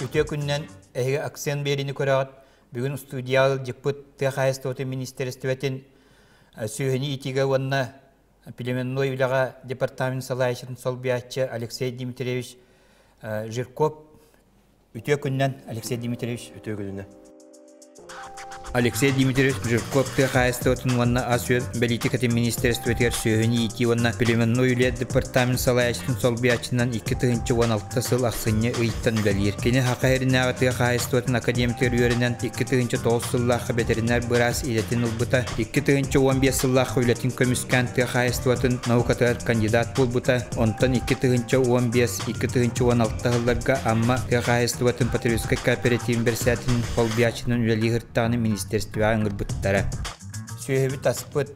Үтө күннен акцент берini көрәгәт. Бүгін студиялы депутат Тәхайстоты министрліктен сөйені итиге онна племенной үліға департамент салайшын сол биятчы Алексей Дмитриевич Жирков. Үтө күннен Алексей Дмитриевич. Үтө күннен. Алексей Дмитриевич Жирков Тәхайстотын онна асует политикаты министрліктен сөйені ити онна племенной үлі департамент салайшын сол биятчынан 2016 сыл ақсыны ұйттан бәлер. Кені хақайрынағы Тәхайстотын академиктер үйерінен 2009 сыллақы ветеринар бұрас илетін ұлбыта, 2015 сыллақы үлетін көміскан Тәхайстотын наукатар кандидат бұлбыта, онтан 2015-2016 ғылларға амма Тәхайстотын патриотскай кооперативін берсәтін ол биятчынан үлі ғырттағыны министрліктен аңғырбыттара. Сөйебіт аспыт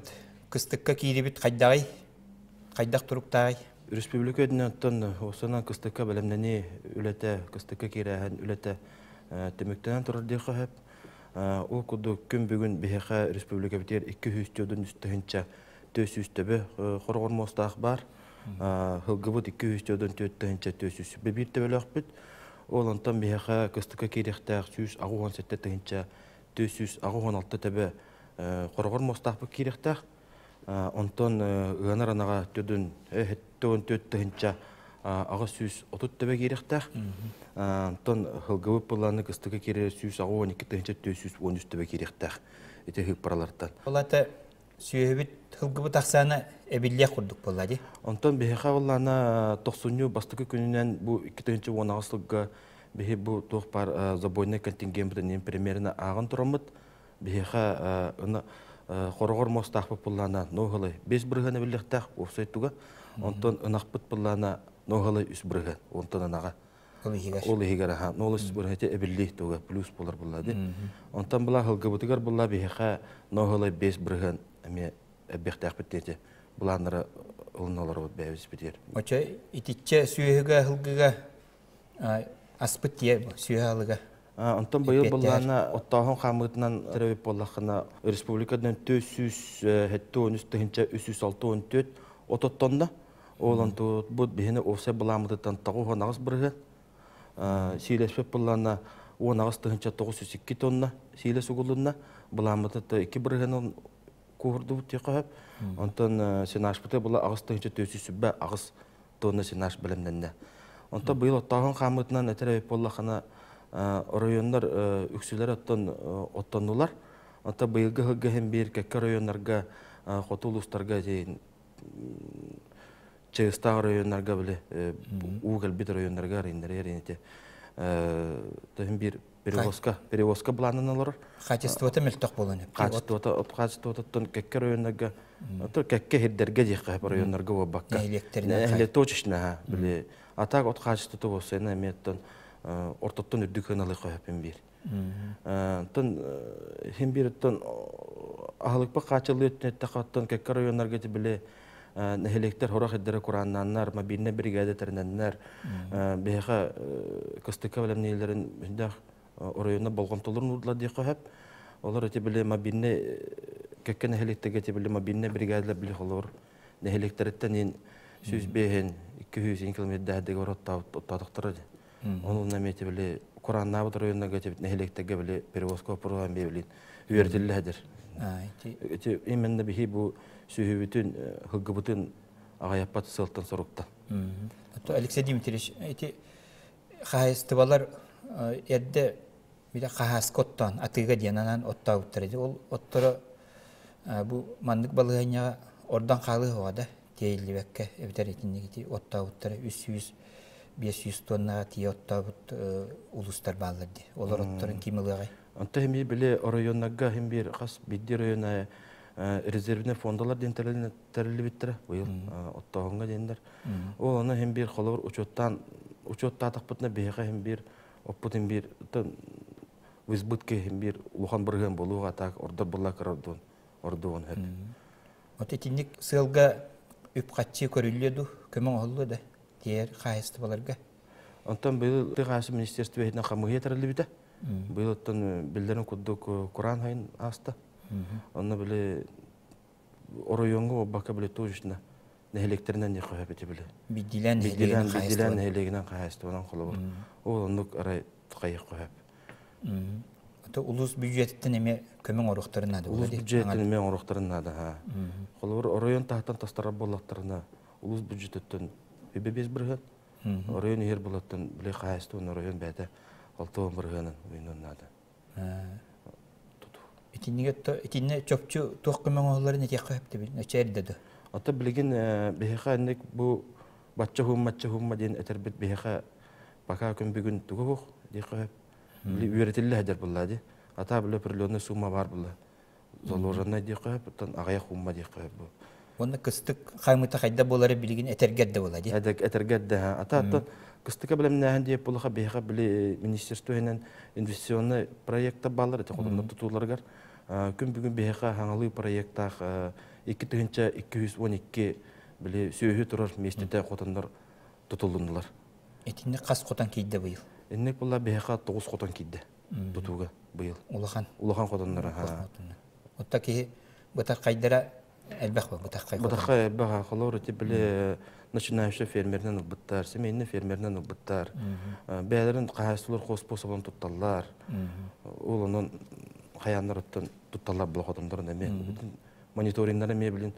кыстыққа кейдебіт қайдақ тұруқтағай? Республика өдінен осынан кыстыққа бәлемнені үлеті, кыстыққа кейрәйін үлеті төміктенен тұрырды қағып. Ол күді күн бүгін бейхе республика бітер 200 төдің үстігінші төс үстібі қорғыр мостақ бар. Хылғыбыт 200 төдің төттігінші төс үстібі бір төбелі ақпыт. Ол антан бейхе кыстыққа кейректәқ 100 ағуған сәттігінші 200 16 тәбі қорғыр мостақ бұл керектәқ. Онтан ғанар анаға төдің төттігінші ағы 130 тәбі керектәқ. Онтан ғылғыбы бұланы қыстығы керері 112 тәбі 213 тәбі керектәқ. Еті ғып паралардан. Олаты сүйебіт ғылғыбы тақсаны әбілле құрдық болады? Онтан бейхе оланы 90 бастығы күнінен бұл 2-10 ағысылығы бихи бу тух пар забойный контингент бутен примерно агын турамыт бихиха ына хорогор мостах популана ногылы 5 брыганы билектах офсайтуга онтон ынакпыт пулана ногылы 3 брыгы онтон анага ол хигара ха нолыс брыгыте эбилли туга плюс болар булады онтон була хылгыбытыгар була бихиха ногылы 5 брыгын эме эбехтах биттете буланары улналар бут бәбис битер оча итичче сүйеге хылгыга аспыттие сүйеалыга. Антон быйыл буллана оттаһын хамытынан терәп боллахына республикадан 413 364 ототтонда оланту бу бихне офсе буламыдан тагы нагыс бирге. Силеспеп буллана 19 902 тонна силес угулунна буламыда 2 биргенен курду тикап. Антон сенаш бите була агыстын 400 агыс тонна сенаш белемнәндә. Онта быйыл оттаһын хамытынан терәп боллахына районнар үксүләр оттоннулар. Онта быйылгы хыгы һәм бер кәккә районнарга хотулустарга дейин Честа районнарга биле угыл бит районнарга рейнде тәһим бер перевозка планыналар. Качеството мелток болгон. Качеството кәккә районнарга то кәккә хиддәргә дигә районнарга ва бакка. Әле точно биле атак от качеството болса меттен ортоттон үддүкөн алып кайпын бир. Тон һәм бир тон ахлыкпа качылы өттәкаттан кәккә районнарга биле нәһелектер хорак хиддәре Кураннаннар, мобильный бригада тернәннәр, беха кыстыка белән ниләрен дә районда болгон толырын удлар ди кайып. Олар әйтә биле мобильный кәккә нәһелектәге әйтә биле мобильный бригадалар биле холор. Нәһелектердән сүз беһен 200 км дәһдәге оротта оттадыктыр. Onun nameti bile Kur'an'na bu rayonuna geçip nehelekte bile pervosko program belirlin. Üyerdilerdir. Eti imende bihi bu sühübütün hıggıbıtın ağayapatı sıltın sorukta. Hatta Alexey Dmitrievich eti xahistibalar edde bir de xahaskottan atıga diyanan otta uttarıcı. Ol ottara bu mandık balığına oradan kalığı vada değildi bekke evder etinde gitti otta uttarı 500 tonna tiyotта улустар баллады. Олар оттарын кимилгай. Анта хеми биле районнарга хем бир хас бидди района резервный фондалар ден терилип биттер. Быйыл оттогонга дендер. Ол аны хем бир холор учоттан такпытна бега хем бир оппутен бир в избытке хем бир улухан бирген болууга так ордор буллакар ордон хеп. Вот этинник сылга үп катчы көрүлөдү көмөң олду да. Diğer xahistibalarga. Ondan bıйыл Xahisti Ministerstvo hedna xamıya terili bide. Bıйылдан bildirin kudduk Kur'an hayın asta. Onda bile оройонго бака биле точно нехлектеринен не кое бите биле. Бидилен нехлегинен кайыстынан колобур. Ол ондук арай кайык кое. Ата улус бюджеттен эме көмөң оруктарын ады. Улус бюджеттен эме оруктарын ады, ха. Колобур оройон тахтан тастара боллактарына улус бюджеттен бебез бирген. Оройон ер болаттан биле кайыстын оройон бәдә алтын биргенен уйнун ады. Итинне чөпчү тук көмөң орларын эте кайыпты бил. Нечердеди. Ата билген бехха нек бу батча хумма ден этербит бехха бака күн бүгүн тугук ди кайып. Били үйрөтүлө хадер буллади. Ата биле определенный сумма бар булла. Заложенный ди кайып, тан агая хумма ди кайып бу. Онда кыстык каймыта кайда болары билген этергедде болады. Этергедде. Ата кыстыка билем нәһән дип булга бехха били министерствоенен инвестиционный проектта балар эте кодумда тутуларгар. Күн бүгүн бехха хаңалый проекттах 212 биле сөйһү турар местете котондар тутулдулар. Этинне кас котон кийде быйыл. Эннек булла бехха 9 котон кийде. Тутуга быйыл. Улахан котондар. Отта ки бутак кайдара элбах ба бутак кай. Бутак кай бага холор ти биле начинающий фермернен убыттар, семейный фермернен убыттар. Бәләрен кайсылар хос способын тутталлар. Ул онун хаяннарыттан тутталлар бул котондорун эме. Мониторингдары мебелин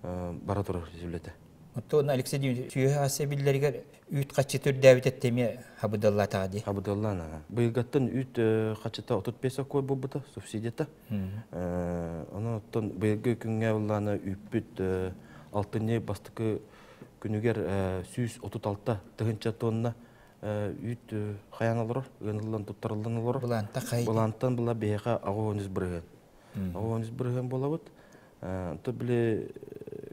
бара турар дилете. Отто Алексей Дмитриевич, сүйе асебиллерге үйт качы дәвит эттеме Хабдулла тади. Хабдулла. Быйгаттан үйт качыта 35 кой булбута субсидията. Онотон быйгы күнгө улланы үйпүт алтыны бастыкы күнүгер 136 тыгынча тонна үйт хаяналар, гынылдан туттарылдылар. Булантан була бейга агоныз бирген. Агоныз бирген болабыт. То биле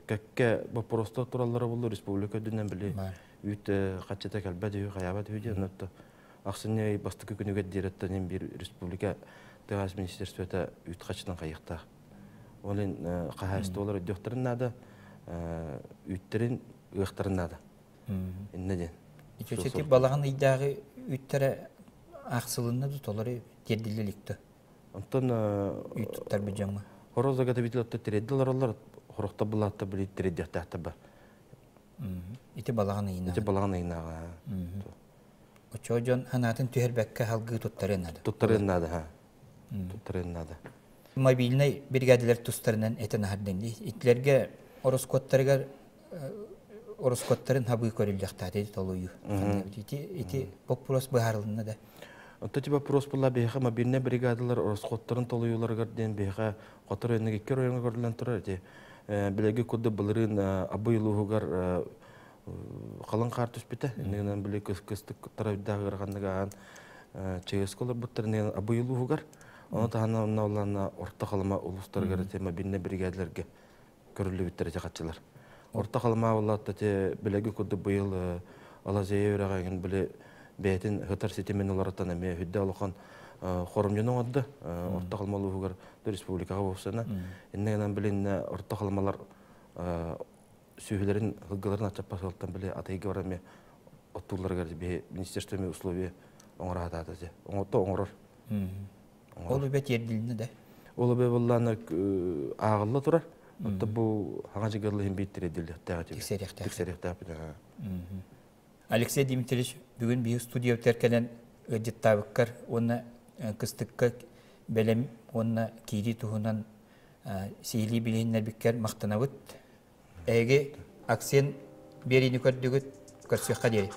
какке вопростар тураллары болду республика дүнен биле үйт качыта калбады хаябат үйден отто аксыны бастыкы күнүгө директен бир республика тегас министерството үйт качытан кайыкта. Олен кахаст олар өдөктөрүнада үйттерин ыктырынада. Эннеден. Ичечети балаган ыйдагы үйттере аксылынна толары тердилеликти. Онтон үйттер бижаңга. Хорозага табитлатта тереддилар алар хорокта булатта били тереддяхта ба. Ити балаган ыйна. Ити балаган ыйнага. Очожон ханатын түһербекке халгы туттарынады. Туттарынады, ха. Туттарынады. Мобильный бригаделер тустарынан этен харденди. Итлерге ороскоттарга ороскоттарын хабы көрүлдөхтә дип толую. Ити вопрос баарылына да. Отти вопрос була беха мобильный бригадалар ороскоттарын толуюларга ден беха котор энеге көрөңө көрүлөн турар ди. Билеги кудды булырын абыйлуугар калын кар түспүтө. Энеген биле кыстык тарабдагы гаргандаган чегесколор буттарын абыйлуугар. Оны тахана онноллана орта калма улустарга тема мобильный бригадаларга көрүлүп биттере катчылар. Орта калма улатта те билеги кудды быйыл алазеевраген биле бетин хатар сетемен олардан эме хүддө алган хоромжонун адды орта калмалуугар республикага болсона эннен билен орта калмалар сүйүлөрүн хылгыларын ачап басылтан биле атайга бараме оттуларга бе министерствоме условия оңратады же оңото оңорор Ол бет ердилне да. Ол бе булланы агылла турар. Отто бу хаңажыгырлы биттире дилде тагы. Тексерехте. Алексей Дмитриевич бүгүн бию студия өтеркенен ыдыттабыккар оны кыстыкка белем оны кири туһунан сийли билиннер биккер мактанабыт. Эге аксен берини көрдүгүт көрсөкка дери.